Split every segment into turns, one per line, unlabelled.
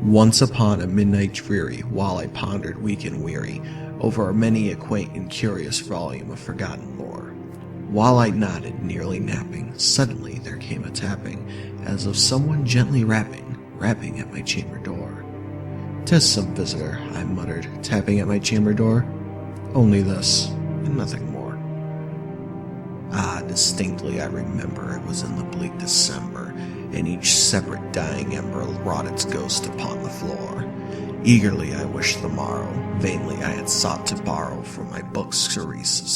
Once upon a midnight dreary, while I pondered weak and weary over a many a quaint and curious volume of forgotten lore, while I nodded, nearly napping, suddenly there came a tapping, as of someone gently rapping at my chamber door. "'Tis some visitor," I muttered, tapping at my chamber door. "Only this, and nothing more." Ah, distinctly I remember it was in the bleak December, and each separate dying ember wrought its ghost upon the floor. Eagerly I wished the morrow, vainly I had sought to borrow from my book's cerise of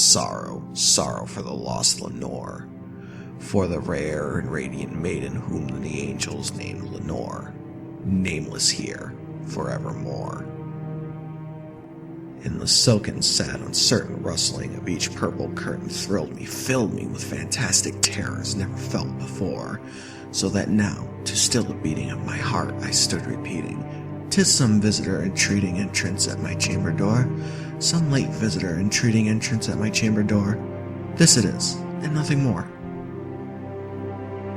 sorrow for the lost Lenore, for the rare and radiant maiden whom the angels named Lenore, nameless here forevermore. And the silken, sad, uncertain rustling of each purple curtain thrilled me, filled me with fantastic terrors never felt before, so that now, to still the beating of my heart, I stood repeating, "'Tis some visitor entreating entrance at my chamber door, some late visitor entreating entrance at my chamber door. This it is, and nothing more."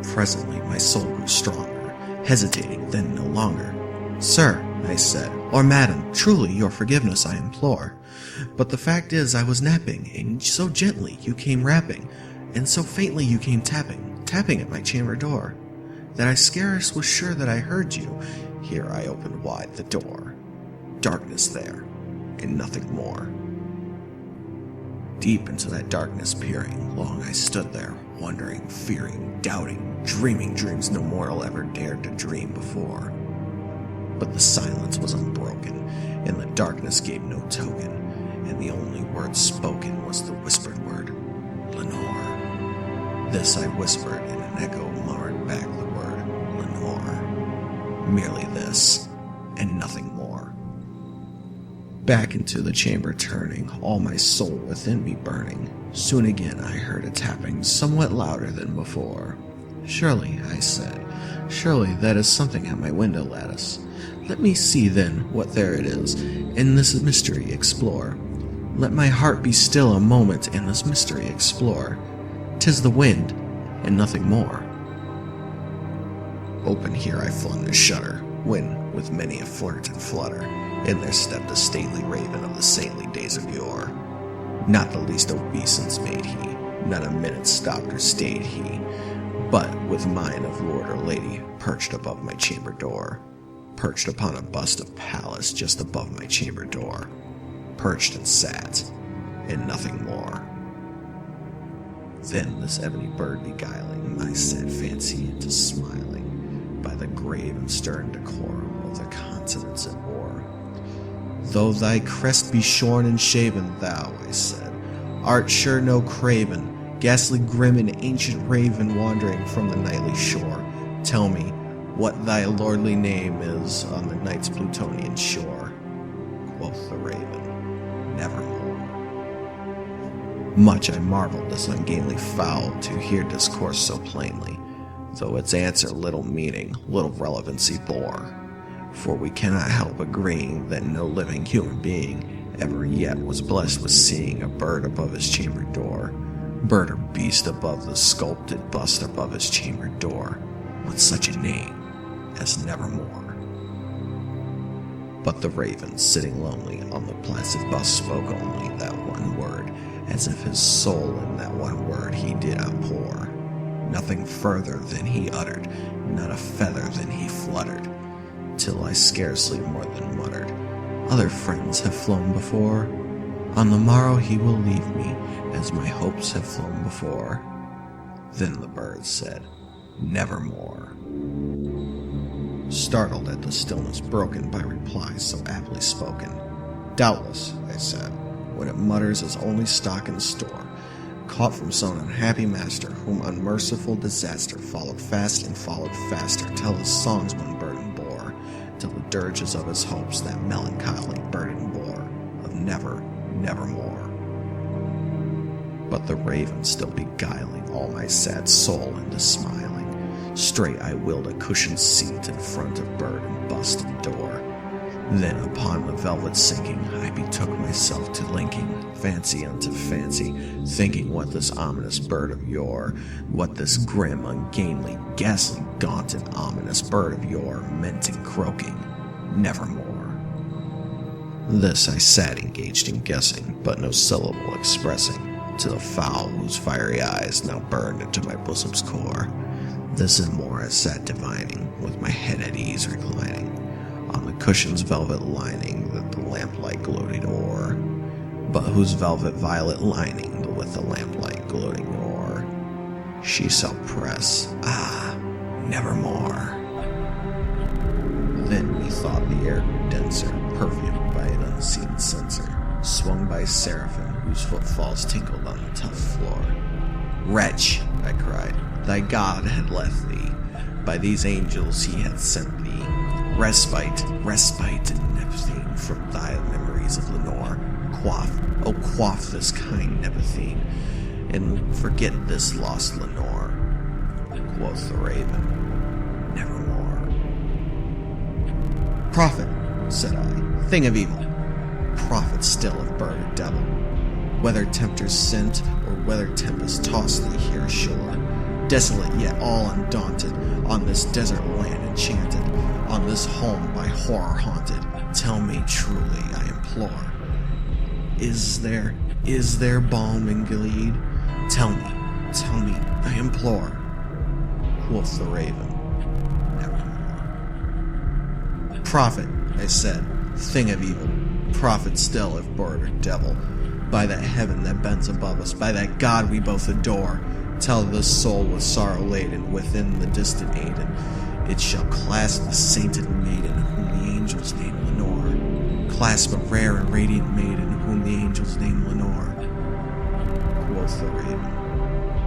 Presently my soul grew stronger, hesitating then no longer. "Sir," I said, "or madam, truly your forgiveness I implore. But the fact is I was napping, and so gently you came rapping, and so faintly you came tapping at my chamber door, that I scarce was sure that I heard you." Here I opened wide the door. Darkness there, and nothing more. Deep into that darkness peering, long I stood there, wondering, fearing, doubting, dreaming dreams no mortal ever dared to dream before. But the silence was unbroken, and the darkness gave no token, and the only word spoken was the whispered word, "Lenore." This I whispered, and an echo murmured back the word, "Lenore." Merely this, and nothing more. Back into the chamber turning, all my soul within me burning, soon again I heard a tapping, somewhat louder than before. "Surely," I said, "surely that is something at my window lattice. Let me see then what there it is, and this mystery explore. Let my heart be still a moment, and this mystery explore. 'Tis the wind, and nothing more." Open here I flung the shutter, when, with many a flirt and flutter, in there stepped a stately raven of the saintly days of yore. Not the least obeisance made he, not a minute stopped or stayed he, but with mine of lord or lady perched above my chamber door, perched upon a bust of Pallas just above my chamber door, perched and sat, and nothing more. Then this ebony bird beguiling my sad fancy into smiling, by the grave and stern decorum of the consonants it wore. "Though thy crest be shorn and shaven, thou," I said, "art sure no craven, ghastly grim and ancient raven wandering from the nightly shore. Tell me what thy lordly name is on the night's Plutonian shore." Quoth the raven, "Nevermore." Much I marveled this ungainly fowl to hear discourse so plainly, though its answer little meaning, little relevancy bore. For we cannot help agreeing that no living human being ever yet was blessed with seeing a bird above his chamber door, bird or beast above the sculpted bust above his chamber door, with such a name as Nevermore. But the raven, sitting lonely on the placid bust, spoke only that one word, as if his soul in that one word he did outpour. Nothing further than he uttered, not a feather than he fluttered, till I scarcely more than muttered, "Other friends have flown before. On the morrow he will leave me, as my hopes have flown before." Then the bird said, "Nevermore." Startled at the stillness broken by replies so aptly spoken, "Doubtless," I said, "what it mutters is only stock in store, caught from some unhappy master, whom unmerciful disaster followed fast and followed faster, till his songs one burden bore, till the dirges of his hopes that melancholy burden bore, of never, nevermore." But the raven still beguiling all my sad soul into smiling, straight I willed a cushioned seat in front of bird and bust and door. Then upon the velvet sinking, I betook myself to linking fancy unto fancy, thinking what this ominous bird of yore, what this grim, ungainly, ghastly, gaunt, and ominous bird of yore meant in croaking, nevermore. This I sat engaged in guessing, but no syllable expressing, to the fowl whose fiery eyes now burned into my bosom's core. This and more I sat divining, with my head at ease reclining, on the cushion's velvet lining that the lamplight gloated o'er, but whose velvet violet lining with the lamplight gloating o'er, she shall press, nevermore. Then methought the air grew denser, perfumed by an unseen censer, swung by seraphim whose footfalls tinkled on the tough floor. Wretch, I cried, thy God had left thee, by these angels he hath sent thee, respite and nepenthe from thy memories of Lenore. Quaff this kind nepenthe, and forget this lost Lenore. Quoth the raven, nevermore. Prophet, said I, thing of evil, prophet still of bird or devil, whether tempters sent or whether tempests tossed thee here ashore, desolate yet all undaunted, on this desert land enchanted, on this home by horror haunted, tell me truly, I implore, is there balm in Gilead? Tell me, I implore. Quoth the raven, nevermore. Prophet, I said, thing of evil, prophet still if bird or devil, by that heaven that bends above us, by that God we both adore, tell this soul with sorrow laden within the distant Aiden, it shall clasp the sainted maiden whom the angels name Lenore, clasp a rare and radiant maiden whom the angels name Lenore. Quoth the raven,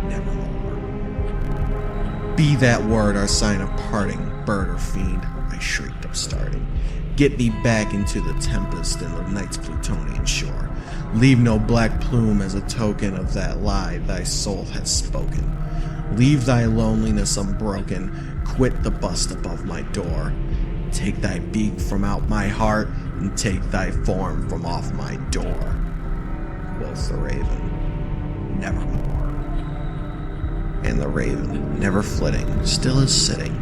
nevermore. Be that word our sign of parting, bird or fiend, I shrieked upstarting. Get thee back into the tempest and the night's Plutonian shore. Leave no black plume as a token of that lie thy soul has spoken. Leave thy loneliness unbroken, quit the bust above my door. Take thy beak from out my heart, and take thy form from off my door. Quoth the raven, nevermore. And the raven, never flitting, still is sitting,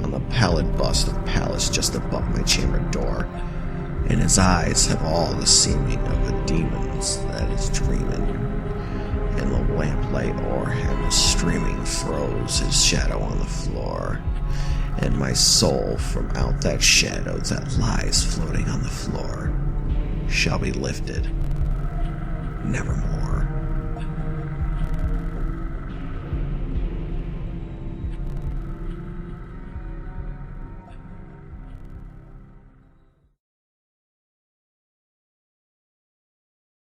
on the pallid bust of Pallas just above my chamber door, and his eyes have all the seeming of a demon's that is dreaming, and the lamplight o'er him streaming throws his shadow on the floor, and my soul from out that shadow that lies floating on the floor shall be lifted nevermore.